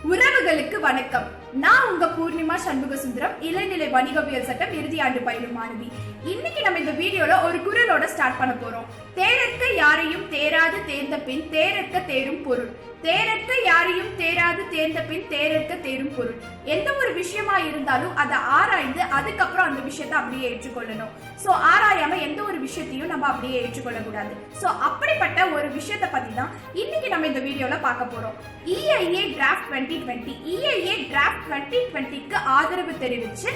உறவுகளுக்கு வணக்கம். நான் உங்க பூர்ணிமா சண்முக சுந்தரம், இளநிலை வணிகவியல் சட்டம் இறுதி ஆண்டு பயிலும் மாணவி. இன்னைக்கு நம்ம இந்த வீடியோல ஒரு குறளோட ஸ்டார்ட் பண்ண போறோம். தேரற்க யாரையும் தேராது தேர்ந்த பின் தேரற்க தேரும் பொருள். தேரற்க யாரையும் தேராது தேர்ந்த பின் தேரற்க தேரும் பொருள். எந்த ஒரு விஷயமா இருந்தாலும் அதை ஆராய்ந்து அதுக்கப்புறம் அந்த விஷயத்தை அப்படியே ஏற்றுக்கொள்ளணும். சோ ஆராயாம எந்த ஒரு விஷயத்தையும் நம்ம அப்படியே ஏற்றுக்கொள்ள கூடாது. சோ அப்படிப்பட்ட ஒரு விஷயத்தை பத்தி தான் இன்னைக்கு நம்ம இந்த வீடியோல பார்க்க போறோம். EIA டிராஃப்ட் 2020 EIA டிராஃப்ட் 2020க்கு ஆதரவு தெரிவிச்சு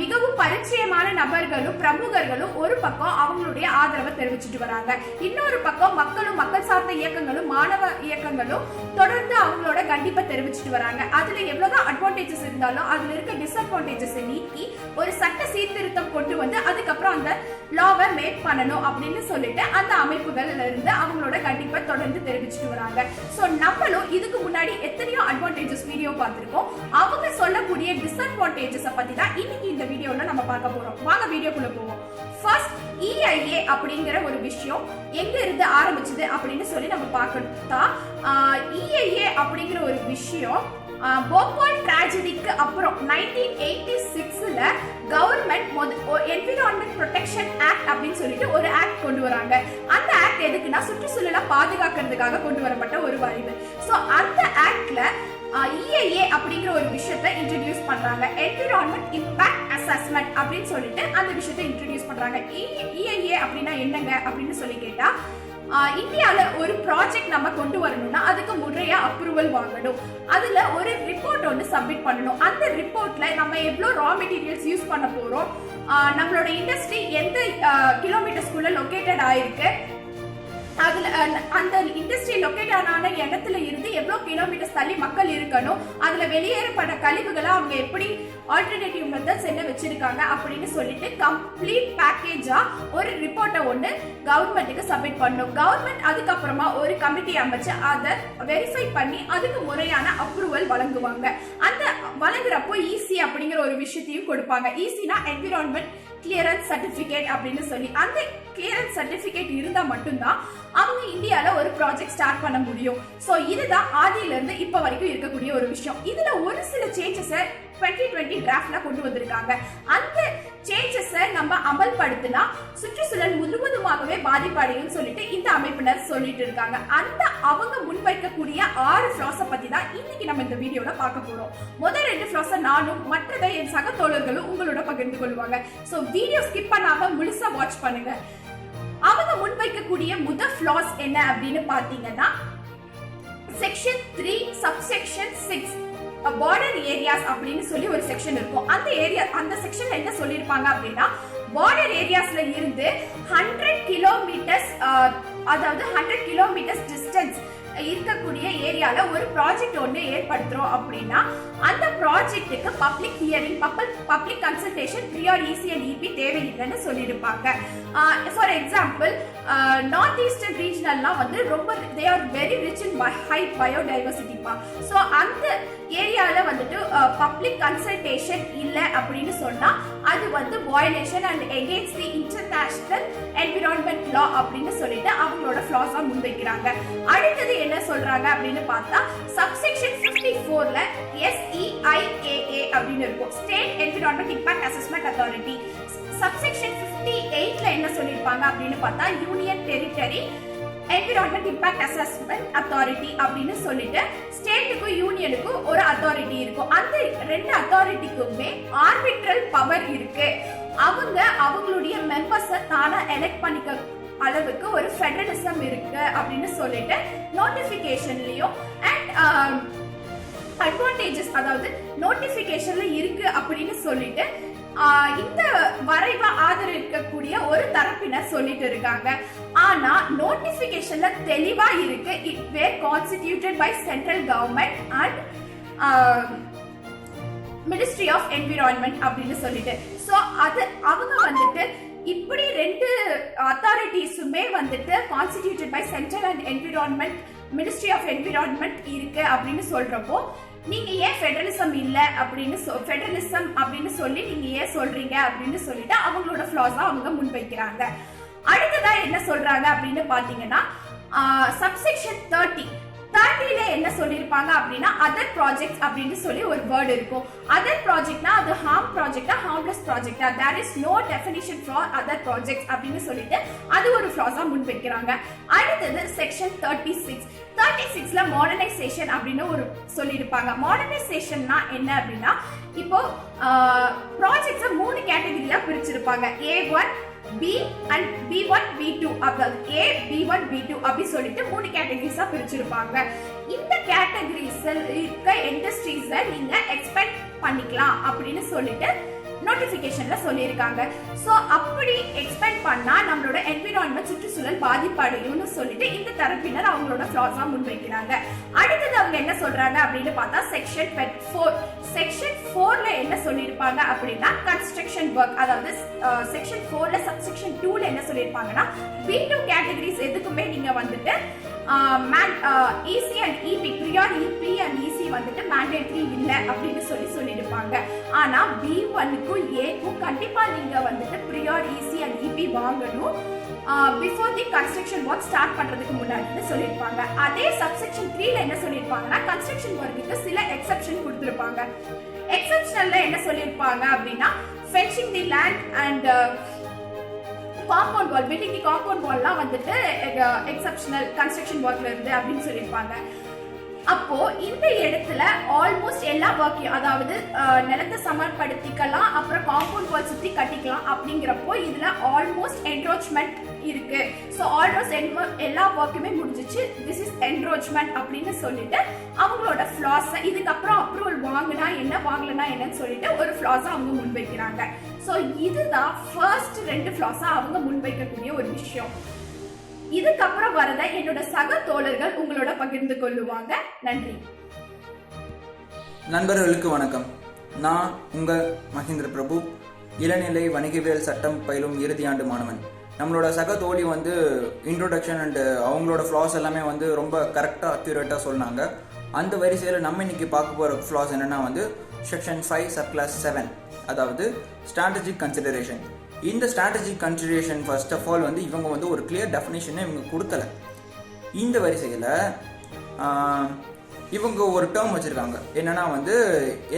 மிகவும் பரிச்சயமான நபர்களும் பிரமுகர்களும் ஒரு பக்கம் அவங்களுடைய ஆதரவை தெரிவிச்சுட்டு வராங்க. இன்னொரு பக்கம் மக்களும் மக்கள் சார்ந்த இயக்கங்களும் மாணவ இயக்கங்களும் தொடர்ந்து அவங்களோட கண்டிப்பா தெரிவிச்சுட்டு வராங்க. அதுல எவ்வளவுதான் அட்வான்டேஜஸ் இருந்தாலும் அதுல இருக்க டிஸ்அட்வான்டேஜஸ் நீக்கி ஒரு சட்ட சீர்திருத்தம் கொண்டு வந்து அதுக்கப்புறம் அந்த லாவை மேக் பண்ணணும் அப்படின்னு சொல்லிட்டு அந்த அமைப்புகள்ல இருந்து அவங்களோட கண்டிப்பா தொடர்ந்து தெரிவிச்சுட்டு வராங்க. சோ நம்மளும் இதுக்கு முன்னாடி எத்தனையோ அட்வான்டேஜஸ் வீடியோ பார்த்திருக்கோம். அவங்க சொல்லக்கூடிய டிஸ்அட்வான்டேஜஸ் பத்தி தான் இன்னைக்கு இந்த வீடியோல நம்ம பார்க்க போறோம். வாங்க வீடியோக்குள்ள போவோம். ஃபர்ஸ்ட், EIA அப்படிங்கிற ஒரு விஷயம் எங்க இருந்து ஆரம்பிச்சது அப்படின்னு சொல்லி நம்ம பார்க்கணும். EIA அப்படிங்கிற ஒரு விஷயம் போபால் ட்ராஜடிக்கு அப்புறம் 1986ல கவர்மெண்ட் என்விரான்மெண்ட் ப்ரொடெக்ஷன் ஆக்ட் அப்படின்னு சொல்லிட்டு ஒரு ஆக்ட் கொண்டு வராங்க. அந்த ஆக்ட் எதுக்குன்னா சுற்றுச்சூழலை பாதுகாக்கிறதுக்காக கொண்டு வரப்பட்ட ஒரு வரைவு. ஸோ அந்த ஆக்ட்ல EIA அப்படிங்கிற ஒரு விஷயத்தை இன்ட்ரோடியூஸ் பண்றாங்க. என்விரான்மெண்ட் இம்பாக்ட் அசஸ்மெண்ட் அப்படின்னு சொல்லிட்டு அந்த விஷயத்தை இன்ட்ரோடியூஸ் பண்றாங்க. EIA அப்படின்னா என்னங்க அப்படின்னு சொல்லி கேட்டா, இந்தியால ஒரு ப்ராஜெக்ட் நம்ம கொண்டு வரணும்னா அதுக்கு முறையா அப்ரூவல் வாங்கணும். அதுல ஒரு ரிப்போர்ட் ஒன்று சப்மிட் பண்ணணும். அந்த ரிப்போர்ட்ல நம்ம எவ்வளவு ரா மெட்டீரியல்ஸ் யூஸ் பண்ண போறோம், நம்மளோட இண்டஸ்ட்ரி எந்த கிலோமீட்டர்ஸ்குள்ள லொகேட்டட் ஆயிருக்கு, அதுல அந்த இண்டஸ்ட்ரி லொகேட் ஆன இடத்துல இருந்து எவ்வளவு கிலோமீட்டர்ஸ் தள்ளி மக்கள் இருக்கணும், அதுல வெளியேறப்பட்ட கழிவுகளை அவங்க எப்படி ஆல்டர்னேட்டிவ் மெத்தட்ஸ் என்ன வச்சிருக்காங்க அப்படின்னு சொல்லிட்டு கம்ப்ளீட் பேக்கேஜா ஒரு ரிப்போர்ட்டை ஒன்று கவர்மெண்ட்டுக்கு சப்மிட் பண்ணணும். கவர்மெண்ட் அதுக்கப்புறமா ஒரு கமிட்டி அமைச்சு அதை வெரிஃபை பண்ணி அதுக்கு முறையான அப்ரூவல் வழங்குவாங்க. அந்த வழங்குறப்போ EC அப்படிங்கிற ஒரு விஷயத்தையும் கொடுப்பாங்க. ECனா என்விரான்மெண்ட் கிளியரன்ஸ் சர்டிபிகேட் அப்படின்னு சொல்லி, அந்த கிளியரன்ஸ் சர்டிபிகேட் இருந்தா மட்டும்தான் அவங்க இந்தியால ஒரு ப்ராஜெக்ட் ஸ்டார்ட் பண்ண முடியும். சோ இதுதான் ஆதியில இருந்து இப்ப வரைக்கும் இருக்கக்கூடிய ஒரு விஷயம். இதுல ஒரு சில சேஞ்சஸ் 2020 டிராஃப்ட்ல கொண்டு வந்திருக்காங்க. அந்த சேஞ்சஸ் நம்ம அமல்படுத்தினா சுற்றுச்சூழல் முழுவதுமாகவே பாதிப்படையும் சொல்லிட்டு இந்த அமைப்பினர் சொல்லிட்டு இருக்காங்க. அந்த அவங்க முன்வைக்கக்கூடிய 6 ஃபிளாஸ பத்தி தான் இன்னைக்கு நம்ம இந்த வீடியோல பார்க்க போறோம். முதல் 2 ஃபிளாஸ நானும் மற்றதை என் சக தோழர்களும் உங்களோட பகிர்ந்து கொள்வாங்க. சோ வீடியோ ஸ்கிப் பண்ணாம முழுசா வாட்ச் பண்ணுங்க. அவங்க முன்வைக்கக்கூடிய முதல் ஃபிளாஸ் என்ன அப்படின்னு பாத்தீங்கன்னா, செக்ஷன் 3 சப்செக்ஷன் 6 பார்டர் ஏரியாஸ் அப்படின்னு சொல்லி ஒரு செக்ஷன் இருக்கும். அந்த செக்ஷன்ல என்ன சொல்லிருப்பாங்க அப்படின்னா, பார்டர் ஏரியாஸ்ல இருந்து 100 கிலோமீட்டர்ஸ், அதாவது 100 கிலோமீட்டர்ஸ் டிஸ்டன்ஸ் இருக்கக்கூடிய ஏரியால ஒரு ப்ராஜெக்ட் ஒன்று ஏற்படுத்துறோம் அப்படின்னா அந்த ப்ராஜெக்ட்டுக்கு public hearing, public consultation, prior EC and EP தேவையில்லைன்னு சொல்லியிருப்பாங்க. ஃபார் எக்ஸாம்பிள், நார்த் ஈஸ்டர்ன் ரீஜனல்லாம் வந்து ரொம்ப they are very rich in high பயோடைவர்சிட்டிப்பா. ஸோ அந்த ஏரியால வந்துட்டு பப்ளிக் கன்சல்டேஷன் இல்லை அப்படின்னு சொன்னா அது வந்து violation and against the international environment law அப்படின்னு சொல்லிட்டு அவங்களோட ஃபிளாஸா முன்வைக்கிறாங்க. அடுத்தது என்ன சொல்றாங்க அப்படின்னு பார்த்தா, சப்செக்ஷன் 54ல SEIAA அப்படின்னு இருக்கும், state environment impact assessment authority. Subsection 58ல என்ன சொல்லிருப்பாங்க அப்படின்னு பார்த்தா, union territory environment impact assessment authority அப்படின்னு சொல்லிட்டு ஸ்டேட்டுக்கும் யூனியனுக்கும் ஒரு அத்தாரிட்டி இருக்கும். அந்த 2 அத்தாரிட்டிக்குமே ஆர்பிட்ரல் பவர் இருக்கு. அவங்க அவங்களுடைய மெம்பர்ஸை தானா எலெக்ட் பண்ணிக்க அளவுக்கு ஒரு ஃபெடரலிசம் இருக்கு அப்படின்னு சொல்லிட்டு நோட்டிபிகேஷன்லயும் அண்ட் அட்வான்டேஜஸ், அதாவது நோட்டிபிகேஷன்ல இருக்கு அப்படின்னு சொல்லிட்டு இந்த வரைவை ஆதரிக்கக்கூடிய ஒரு தரப்பினர் சொல்லிட்டு இருக்காங்க. ஆனா நோட்டிபிகேஷன்ல தெளிவா இருக்கு, it were constituted by central government and ministry of environment அப்படின்னு சொல்லிட்டு. சோ அது அவங்க வந்துட்டு இப்படி 2 அத்தாரிட்டிஸுமே வந்துட்டு constituted by central and environment, ministry of environment இருக்கு அப்படின்னு சொல்றப்போ, நீங்க ஏன் ஃபெடரலிசம் இல்ல அப்படின்னு ஃபெடரலிசம் அப்படின்னு சொல்லி நீங்க ஏன் சொல்றீங்க அப்படின்னு சொல்லிட்டு அவங்களோட ஃபிளாஸா அவங்க முன்வைக்கிறாங்க. அடுத்ததா என்ன சொல்றாங்க அப்படின்னு பாத்தீங்கன்னா, சப்செக்ஷன் 30 தேர்ட்டில என்ன சொல்லியிருப்பாங்க அப்படின்னா அதர் ப்ராஜெக்ட் அப்படின்னு சொல்லி ஒரு வேர்டு இருக்கும். அதர் ப்ராஜெக்ட்னா அது ஹார்ம் ப்ராஜெக்டா ஹார்ம்லெஸ் ப்ராஜெக்டா, there is no definition for other project அப்படின்னு சொல்லிட்டு அது ஒரு ஃப்ளாஸா முன்வைக்கிறாங்க. அடுத்தது செக்ஷன் 36ல மாடர்னைசேஷன் அப்படின்னு ஒரு சொல்லியிருப்பாங்க. மாடர்னைசேஷன்னா என்ன அப்படின்னா இப்போ ப்ராஜெக்ட்ஸை 3 கேட்டகரியா பிரிச்சிருப்பாங்க. A1 B and B1 B2 அதாவது A B1 B2 அப்படி சொல்லிட்டு 3 கேட்டகரிஸா பிரிச்சிருப்பாங்க. இந்த கேட்டகரிஸ்ல இருக்க இண்டஸ்ட்ரீஸை நீங்க எக்ஸ்பெக்ட் பண்ணிக்கலாம் அப்படின்னு சொல்லிட்டு நோட்டிபிகேஷன்ல சொல்லியிருக்காங்க. ஸோ அப்படி எக்ஸ்பெக்ட் பண்ணா நம்மளோட என்விரான்மெண்ட் சுற்றுச்சூழல் பாதிப்படையும்னு சொல்லிட்டு இந்த தரப்பினர் அவங்களோட ஃபிளாஸா முன்வைக்கிறாங்க. அடுத்தது அவங்க என்ன சொல்றாங்க அப்படின்னு பார்த்தா செக்ஷன் 4ல என்ன சொல்லியிருப்பாங்க அப்படின்னா கன்ஸ்ட்ரக்ஷன் ஒர்க், அதாவது செக்ஷன் 4ல சப்செக்ஷன் 2ல என்ன சொல்லியிருப்பாங்கன்னா B2 கேட்டகரிஸ் எதுக்குமே நீங்க வந்துட்டு EC and EP prior EP and EC வந்துட்டு மேண்டேட்டரி இல்லை அப்படின்னு சொல்லியிருப்பாங்க. ஆனா B1க்கும் Aக்கும் கண்டிப்பா நீங்க வந்துட்டு ப்ரியார் EC அண்ட் EP வாங்கணும் before the construction work start பண்றதுக்கு முன்னாடி சொல்லியிருப்பாங்க. அதே சப்செக்ஷன் 3ல என்ன சொல்லியிருப்பாங்கன்னா கன்ஸ்ட்ரக்ஷன் ஒர்க்குக்கு சில எக்ஸெப்ஷன் கொடுத்திருப்பாங்க. எக்ஸெப்ஷனல்ல என்ன சொல்லியிருப்பாங்க அப்படின்னா fencing the land and compound wall, building the compound வால்லாம் வந்துட்டு எக்ஸெப்ஷனல் கன்ஸ்ட்ரக்ஷன் ஒர்க்ல இருந்து அப்படின்னு சொல்லியிருப்பாங்க. அப்போ இந்த இடத்துல ஆல்மோஸ்ட் எல்லா ஒர்க்கையும், அதாவது நிலத்தை சமர்ப்படுத்திக்கலாம், அப்புறம் காம்பவுண்ட் வால் சுத்தி கட்டிக்கலாம் அப்படிங்கிறப்போ இதுல ஆல்மோஸ்ட் என்ரோச்மெண்ட் இருக்கு. ஸோ ஆல்மோஸ்ட் எல்லா ஒர்க்குமே முடிஞ்சிச்சு, திஸ் இஸ் என்ரோச்மெண்ட் அப்படின்னு சொல்லிட்டு அவங்களோட ஃபிளாஸ் இதுக்கப்புறம் அப்ரூவல் வாங்கினா என்ன வாங்கலனா என்னன்னு சொல்லிட்டு ஒரு ஃபிளாஸை அவங்க முன்வைக்கிறாங்க. ஸோ இதுதான் ஃபர்ஸ்ட் 2 ஃபிளாஸா அவங்க முன்வைக்கக்கூடிய ஒரு விஷயம். இதுக்கப்புறம் வரத என்னோட சக தோழர்கள் உங்களோட பகிர்ந்து கொள்ளுவாங்க. நன்றி. நண்பர்களுக்கு வணக்கம். நான் உங்கள் மகேந்திர பிரபு, இளநிலை வணிகவியல் சட்டம் பயிலும் இறுதி ஆண்டு மாணவன். நம்மளோட சக தோழி வந்து இன்ட்ரோடக்ஷன் அண்டு அவங்களோட ஃப்ளாஸ் எல்லாமே வந்து ரொம்ப கரெக்டாக அக்யூரேட்டாக சொன்னாங்க. அந்த வரிசையில் நம்ம இன்னைக்கு பார்க்க போகிற ஃப்ளாஸ் என்னென்னா வந்து செக்ஷன் 5 சப்கிளாஸ் 7, அதாவது ஸ்ட்ராட்டஜிக் கன்சிடரேஷன். இந்த strategic consideration first of all வந்து இவங்க வந்து ஒரு கிளியர் டெஃபினேஷனை இவங்க கொடுக்கல. இந்த வரிசையில் இவங்க ஒரு டேர்ம் வச்சுருக்காங்க. என்னென்னா வந்து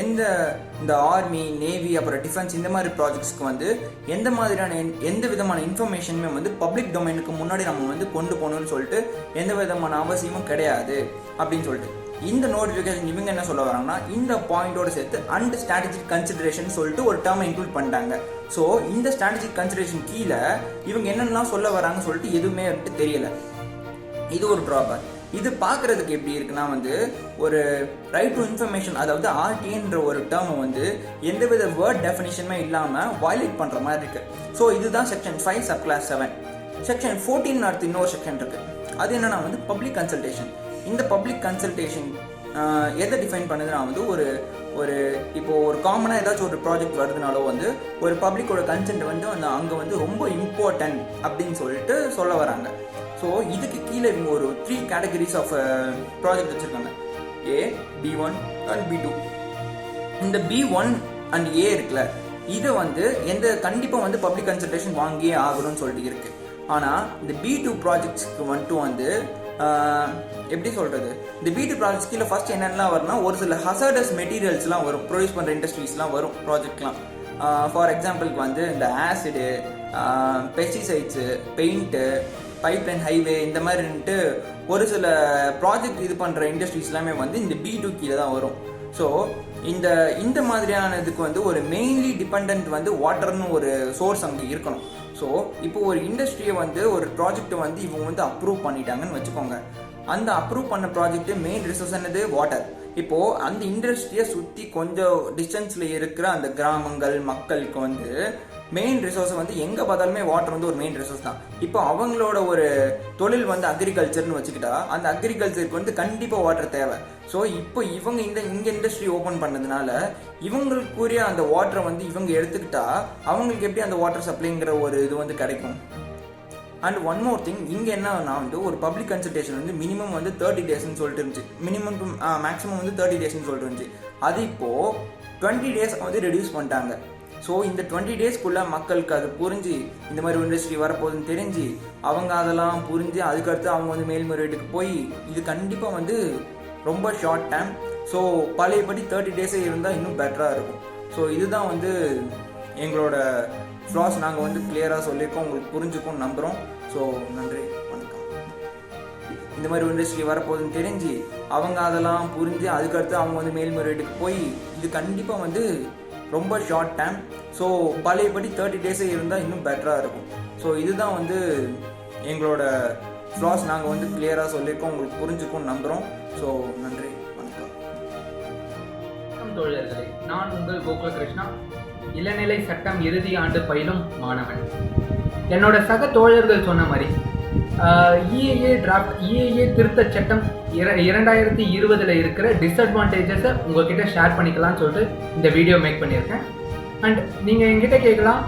இந்த ஆர்மி, நேவி, அப்புறம் டிஃபென்ஸ் இந்த மாதிரி ப்ராஜெக்ட்ஸ்க்கு வந்து எந்த விதமான இன்ஃபர்மேஷனுமே வந்து பப்ளிக் டொமைனுக்கு முன்னாடி நம்ம வந்து கொண்டு போகணும்னு சொல்லிட்டு எந்த விதமான அவசியமும் கிடையாது அப்படின்னு சொல்லிட்டு இந்த நோட்டிஃபிகேஷன் இவங்க என்ன சொல்ல வராங்கன்னா இந்த பாயிண்டோட சேர்த்து அண்ட் ஸ்ட்ராட்டஜிக் கன்சிடரேஷன் சொல்லிட்டு ஒரு டேர்மை இன்க்ளூட் பண்ணிட்டாங்க. ஸோ இந்த ஸ்ட்ராட்டஜிக் கன்சிடரேஷன் கீழே இவங்க என்னென்னலாம் சொல்ல வராங்கன்னு சொல்லிட்டு எதுவுமே வந்துட்டு தெரியல. இது ஒரு ட்ராபேக். இது பார்க்கறதுக்கு எப்படி இருக்குன்னா வந்து ஒரு ரைட் டு இன்ஃபர்மேஷன், அதாவது RTன்ற ஒரு டேர்மை வந்து எந்தவித வேர்ட் டெஃபினிஷனுமே இல்லாமல் வயலேட் பண்ணுற மாதிரி இருக்கு. ஸோ இதுதான் செக்ஷன் 5 சப்கிளாஸ் 7. செக்ஷன் 14 அடுத்து இன்னொரு செக்ஷன் இருக்கு. அது என்னன்னா வந்து பப்ளிக் கன்சல்டேஷன். இந்த பப்ளிக் கன்சல்டேஷன் எதை டிஃபைன் பண்ணுதுன்னா வந்து இப்போ ஒரு காமனாக ஏதாச்சும் ஒரு ப்ராஜெக்ட் வருதுனாலோ வந்து ஒரு பப்ளிக்கோட கன்சென்ட் வந்து அங்கே வந்து ரொம்ப இம்பார்ட்டன்ட் அப்படின்னு சொல்லிட்டு சொல்ல வராங்க. ஸோ இதுக்கு கீழே இவங்க ஒரு 3 கேட்டகரிஸ் ஆஃப் ப்ராஜெக்ட் வச்சுருக்காங்க. A, B1 and B2. இந்த B1 அண்ட் A இருக்குல்ல, இதை வந்து கண்டிப்பாக வந்து பப்ளிக் கன்சல்டேஷன் வாங்கியே ஆகணும்னு சொல்லிட்டு இருக்கு. ஆனால் இந்த B2 ப்ராஜெக்ட்ஸ்க்கு மட்டும் வந்து எப்படி சொல்கிறது, இந்த B2 ப்ராஜெக்ட்ஸ் கீழே ஃபர்ஸ்ட் என்னென்னலாம் வரும்னா ஒரு சில ஹசார்டஸ் மெட்டீரியல்ஸ்லாம் வரும், ப்ரொடியூஸ் பண்ணுற இண்டஸ்ட்ரீஸ்லாம் வரும் ப்ராஜெக்ட்லாம். ஃபார் எக்ஸாம்பிளுக்கு வந்து இந்த acid, pesticides, paint, pipeline, highway இந்த மாதிரின்ட்டு ஒரு சில ப்ராஜெக்ட் இது பண்ணுற இண்டஸ்ட்ரீஸ் எல்லாமே வந்து இந்த B2 கீழே தான் வரும். ஸோ இந்த மாதிரியானதுக்கு வந்து ஒரு மெயின்லி டிபெண்ட் வந்து வாட்டர்னு ஒரு சோர்ஸ் அங்கே இருக்கணும். ஸோ இப்போ ஒரு இண்டஸ்ட்ரியை வந்து ஒரு ப்ராஜெக்டை வந்து இவங்க வந்து அப்ரூவ் பண்ணிட்டாங்கன்னு வச்சுக்கோங்க. அந்த அப்ரூவ் பண்ண ப்ராஜெக்ட் மெயின் ரிசோர்ஸ் என்னது? வாட்டர். இப்போது அந்த இண்டஸ்ட்ரியை சுற்றி கொஞ்சம் டிஸ்டன்ஸில் இருக்கிற அந்த கிராமங்கள் மக்களுக்கு வந்து மெயின் ரிசோர்ஸ் வந்து எங்கே பார்த்தாலுமே வாட்டர் வந்து ஒரு மெயின் ரிசோர்ஸ் தான். இப்போ அவங்களோட ஒரு தொழில் வந்து அக்ரிகல்ச்சர்னு வச்சுக்கிட்டா அந்த அக்ரிகல்ச்சருக்கு வந்து கண்டிப்பாக வாட்டர் தேவை. ஸோ இப்போ இவங்க இங்கே இண்டஸ்ட்ரி ஓப்பன் பண்ணதுனால இவங்களுக்குரிய அந்த வாட்டரை வந்து இவங்க எடுத்துக்கிட்டா அவங்களுக்கு எப்படி அந்த வாட்டர் சப்ளைங்கிற ஒரு இது வந்து கிடைக்கும். அண்ட் ஒன் மோர் திங், இங்கே என்னன்னா வந்து ஒரு பப்ளிக் கன்சல்டேஷன் வந்து மினிமம் வந்து 30 டேஸ்ன்னு சொல்லிட்டு இருந்துச்சு. மினிமம் டு மேக்ஸிமம் வந்து 30 டேஸ்ன்னு சொல்லிட்டு இருந்துச்சு. அது இப்போது 20 டேஸ் வந்து ரெடியூஸ் பண்ணிட்டாங்க. ஸோ இந்த 20 டேஸ்க்குள்ளே மக்களுக்கு அது புரிஞ்சு இந்த மாதிரி இண்டஸ்ட்ரி வரப்போகுதுன்னு தெரிஞ்சு அவங்க அதெல்லாம் புரிஞ்சு அதுக்கடுத்து அவங்க வந்து மேல்முறையீட்டுக்கு போய் இது கண்டிப்பாக வந்து ரொம்ப ஷார்ட் டைம். ஸோ பழையபடி 30 டேஸே இருந்தால் இன்னும் பெட்டராக இருக்கும். ஸோ இதுதான் வந்து எங்களோட ஃப்ளாஸ் நாங்கள் வந்து கிளியராக சொல்லியிருக்கோம், உங்களுக்கு புரிஞ்சுக்கும்னு நம்புகிறோம். ஸோ நன்றி, வணக்கம். இந்த மாதிரி இண்டஸ்ட்ரி வரப்போகுதுன்னு தெரிஞ்சு அவங்க அதெல்லாம் புரிஞ்சு அதுக்கடுத்து அவங்க வந்து மேல்முறையீட்டுக்கு போய் இது கண்டிப்பாக வந்து ரொம்ப ஷார்ட் டைம். ஸோ பழையபடி 30 டேஸே இருந்தால் இன்னும் பெட்டராக இருக்கும். ஸோ இதுதான் வந்து எங்களோட ஃப்ளாஸ் நாங்கள் வந்து கிளியராக சொல்லியிருக்கோம், உங்களுக்கு புரிஞ்சுக்கும்னு நம்புகிறோம். ஸோ நன்றி, வணக்கம். தோழர்களே, நான் உங்கள் கோகுல கிருஷ்ணா, இளநிலை சட்டம் இறுதி ஆண்டு பயிலும் மாணவன். என்னோட சக தோழர்கள் சொன்ன மாதிரி இஏஏ திருத்த சட்டம் 2020 இருக்கிற டிஸ்அட்வான்டேஜஸை உங்ககிட்ட ஷேர் பண்ணிக்கலாம்னு சொல்லிட்டு இந்த வீடியோ மேக் பண்ணியிருக்கேன். அண்ட் நீங்கள் என்கிட்ட கேட்கலாம்,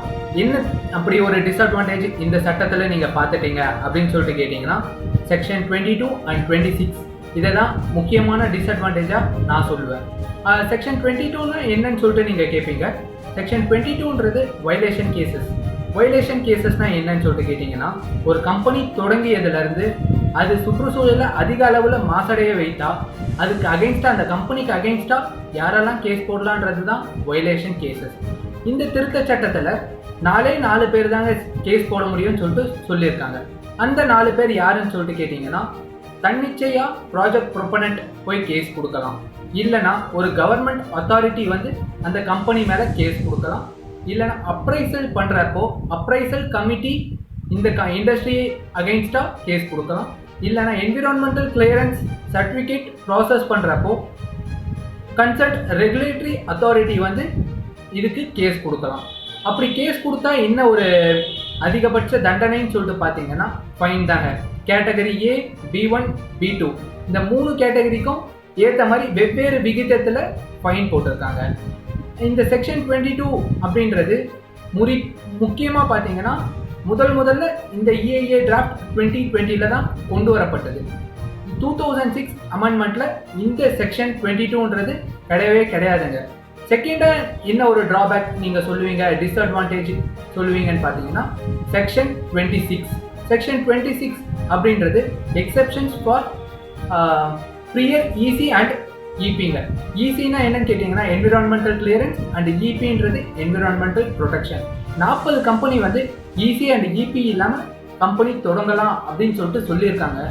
என்ன அப்படி ஒரு டிஸ்அட்வான்டேஜ் இந்த சட்டத்தில் நீங்கள் பார்த்துட்டீங்க அப்படின்னு சொல்லிட்டு கேட்டிங்கன்னா, செக்ஷன் 22 அண்ட் 26 இதை தான் முக்கியமான டிஸ்அட்வான்டேஜாக நான் சொல்லுவேன். செக்ஷன் 22ன்னு என்னன்னு சொல்லிட்டு நீங்கள் கேட்பீங்க. செக்ஷன் 22ன்றது வயலேஷன் கேசஸ். வயலேஷன் கேசஸ்னால் என்னன்னு சொல்லிட்டு கேட்டிங்கன்னா, ஒரு கம்பெனி தொடங்கியதுலேருந்து அது சுற்றுச்சூழலை அதிக அளவில் மாசடைய வைத்தா அதுக்கு அகெயின்ஸ்டாக, அந்த கம்பெனிக்கு அகெயின்ஸ்டாக யாரெல்லாம் கேஸ் போடலான்றது தான் வயலேஷன் கேசஸ். இந்த திருத்த சட்டத்தில் 4 பேர் தாங்க கேஸ் போட முடியும்னு சொல்லிட்டு சொல்லியிருக்காங்க. அந்த 4 பேர் யாருன்னு சொல்லிட்டு கேட்டிங்கன்னா, தன்னிச்சையாக ப்ராஜெக்ட் ப்ரொபனண்ட் போய் கேஸ் கொடுக்கலாம், இல்லைனா ஒரு கவர்மெண்ட் அத்தாரிட்டி வந்து அந்த கம்பெனி மேலே கேஸ் கொடுக்கலாம், இல்லைனா அப்ரைசல் பண்ணுறப்போ அப்ரைசல் கமிட்டி இந்த இண்டஸ்ட்ரி அகெயின்ஸ்டாக கேஸ் கொடுக்கலாம், இல்லைனா என்விரான்மெண்டல் கிளியரன்ஸ் சர்டிஃபிகேட் ப்ராசஸ் பண்ணுறப்போ கன்சர்ட் ரெகுலேட்டரி அத்தாரிட்டி வந்து இதுக்கு கேஸ் கொடுக்கலாம். அப்படி கேஸ் கொடுத்தா என்ன ஒரு அதிகபட்ச தண்டனைன்னு சொல்லிட்டு பார்த்தீங்கன்னா ஃபைன் தாங்க. கேட்டகரி A, B1, B2 இந்த 3 கேட்டகரிக்கும் ஏற்ற மாதிரி வெவ்வேறு விகிதத்தில் ஃபைன் போட்டிருக்காங்க. இந்த செக்ஷன் 22 அப்படின்றது முக்கியமாக பார்த்தீங்கன்னா முதல்ல இந்த EIA டிராஃப்ட் 2020 தான் கொண்டு வரப்பட்டது. 2006 அமெண்ட்மெண்ட்டில் இந்த செக்ஷன் 22ன்றது கிடையாதுங்க. செகண்டாக என்ன ஒரு ட்ராபேக் நீங்கள் சொல்லுவீங்க, டிஸ்அட்வான்டேஜ் சொல்லுவீங்கன்னு பார்த்தீங்கன்னா, செக்ஷன் 26 அப்படின்றது exceptions for prior EC and EPங்க. ECனா என்னன்னு கேட்டிங்கன்னா என்விரான்மெண்டல் கிளியரன்ஸ், அண்ட் EPன்றது என்விரான்மெண்டல் ப்ரொடெக்ஷன். 40 கம்பெனி வந்து EC அண்ட் EP இல்லாமல் கம்பெனி தொடங்கலாம் அப்படின்னு சொல்லிட்டு சொல்லியிருக்காங்க.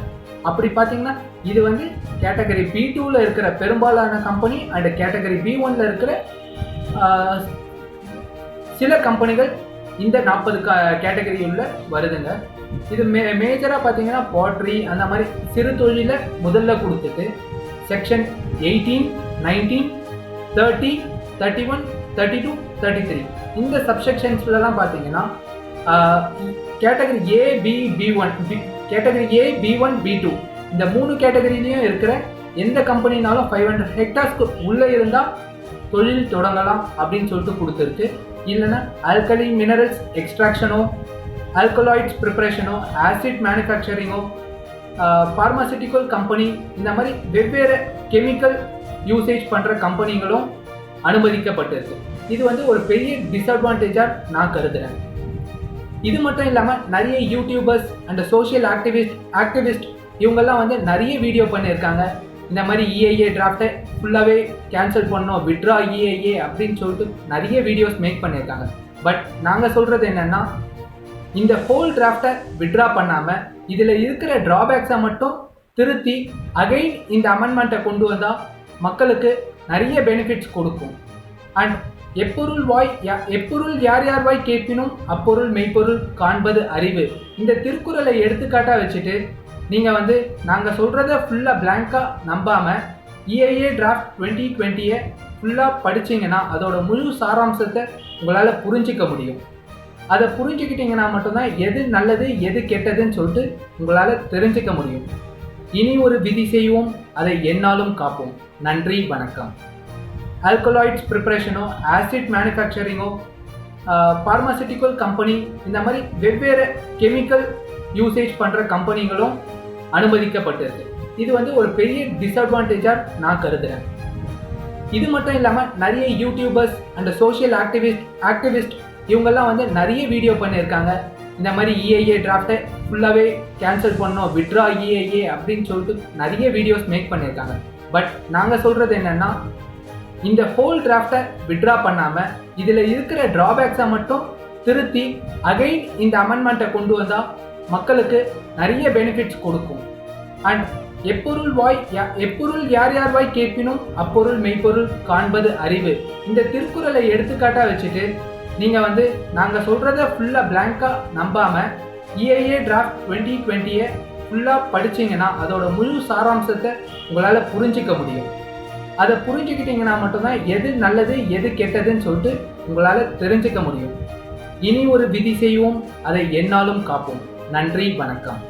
அப்படி பார்த்தீங்கன்னா இது வந்து கேட்டகரி B2வில் இருக்கிற பெரும்பாலான கம்பெனி அண்ட் கேட்டகரி B1ல் இருக்கிற சில கம்பெனிகள் இந்த 40 கேட்டகரி உள்ள வருதுங்க. இது மேஜராக பார்த்தீங்கன்னா பாட்ரி அந்த மாதிரி சிறு தொழிலை முதல்ல கொடுத்துட்டு செக்ஷன் 18, 19, 30, 31, 32, 33 இந்த சப்செக்ஷன்ஸ்லாம் பார்த்தீங்கன்னா category A, B1, category A, B1, B2 இந்த 3 கேட்டகரிலையும் இருக்கிற எந்த கம்பெனினாலும் 500 ஹெக்டார்ஸ்க்கு உள்ளே இருந்தால் தொழில் தொடங்கலாம் அப்படின்னு சொல்லிட்டு கொடுத்துருக்கு. இல்லைன்னா ஆல்கலி மினரல்ஸ் எக்ஸ்ட்ராக்ஷனோ, ஆல்கலாய்ட்ஸ் ப்ரிப்பரேஷனோ, ஆசிட் மேனுஃபேக்சரிங்கோ, பார்மாசிட்டிக்கல் கம்பெனி இந்த மாதிரி வெவ்வேறு கெமிக்கல் யூசேஜ் பண்ணுற கம்பெனிகளும் அனுமதிக்கப்பட்டிருக்கு. இது வந்து ஒரு பெரிய டிஸ்அட்வான்டேஜாக நான் கருதுகிறேன். இது மட்டும் இல்லாமல் நிறைய யூடியூபர்ஸ் அண்ட் சோஷியல் ஆக்டிவிஸ்ட் இவங்கெல்லாம் வந்து நிறைய வீடியோ பண்ணியிருக்காங்க. இந்த மாதிரி EIA டிராஃப்டை ஃபுல்லாகவே கேன்சல் பண்ணோம், விட்ரா EIA அப்படின்னு சொல்லிட்டு நிறைய வீடியோஸ் மேக் பண்ணியிருக்காங்க. பட் நாங்கள் சொல்கிறது என்னென்னா, இந்த ஹோல் டிராஃப்டை விட்ரா பண்ணாமல் இதில் இருக்கிற ட்ராபேக்ஸை மட்டும் திருத்தி அகைன் இந்த அமெண்ட்மெண்ட்டை கொண்டு வந்தால் மக்களுக்கு நிறைய பெனிஃபிட்ஸ் கொடுக்கும். அண்ட் எப்பொருள் யார் வாய் கேட்பினும் அப்பொருள் மெய்ப்பொருள் காண்பது அறிவு இந்த திருக்குறளை எடுத்துக்காட்டாக வச்சுட்டு நீங்கள் வந்து நாங்கள் சொல்கிறத ஃபுல்லாக பிளாங்காக நம்பாமல் EIA டிராஃப்ட் 2020 ஃபுல்லாக படிச்சிங்கன்னா அதோட முழு சாராம்சத்தை உங்களால் புரிஞ்சிக்க முடியும். அதை புரிஞ்சுக்கிட்டிங்கன்னா மட்டும்தான் எது நல்லது எது கெட்டதுன்னு சொல்லிட்டு உங்களால் தெரிஞ்சுக்க முடியும். இனி ஒரு விதி செய்வோம், அதை எந்நாளும் காப்போம். நன்றி, வணக்கம். ஆல்கலாய்ட்ஸ் ப்ரிப்பரேஷனோ, ஆசிட் மேனுஃபேக்சரிங்கோ, பார்மாசிட்டிக்கல் கம்பெனி இந்த மாதிரி வெவ்வேறு கெமிக்கல் யூசேஜ் பண்ணுற கம்பெனிகளும் அனுமதிக்கப்பட்டிருக்கு. இது வந்து ஒரு பெரிய டிஸ்அட்வான்டேஜாக நான் கருதுகிறேன். இது மட்டும் இல்லாமல் நிறைய யூடியூபர்ஸ் அண்ட் சோஷியல் ஆக்டிவிஸ்ட் இவங்கெல்லாம் வந்து நிறைய வீடியோ பண்ணியிருக்காங்க. இந்த மாதிரி EIA டிராஃப்டை ஃபுல்லாகவே கேன்சல் பண்ணோம், விட்ரா EIA அப்படின்னு சொல்லிட்டு நிறைய வீடியோஸ் மேக் பண்ணியிருக்காங்க. பட் நாங்கள் சொல்கிறது என்னென்னா, இந்த ஹோல் டிராஃப்டை விட்ரா பண்ணாமல் இதில் இருக்கிற ட்ராபேக்ஸை மட்டும் திருத்தி அகைன் இந்த அமெண்ட்மெண்ட்டை கொண்டு வந்தால் மக்களுக்கு நிறைய பெனிஃபிட்ஸ் கொடுக்கும். அண்ட் எப்பொருள் யார் யார் வாய் கேட்பினும் அப்பொருள் மெய்ப்பொருள் காண்பது அறிவு, இந்த திருக்குறளை எடுத்துக்காட்டாக வச்சுட்டு நீங்கள் வந்து நாங்கள் சொல்கிறத ஃபுல்லாக பிளாங்காக நம்பாமல் EIA டிராஃப்ட் 2020 ஃபுல்லாக படிச்சிங்கன்னா அதோட முழு சாராம்சத்தை உங்களால் புரிஞ்சிக்க முடியும். அதை புரிஞ்சுக்கிட்டீங்கன்னா மட்டும்தான் எது நல்லது எது கெட்டதுன்னு சொல்லிட்டு உங்களால் தெரிஞ்சுக்க முடியும். இனி ஒரு விதி செய்வோம், அதை எந்நாளும் காப்போம். நன்றி, வணக்கம்.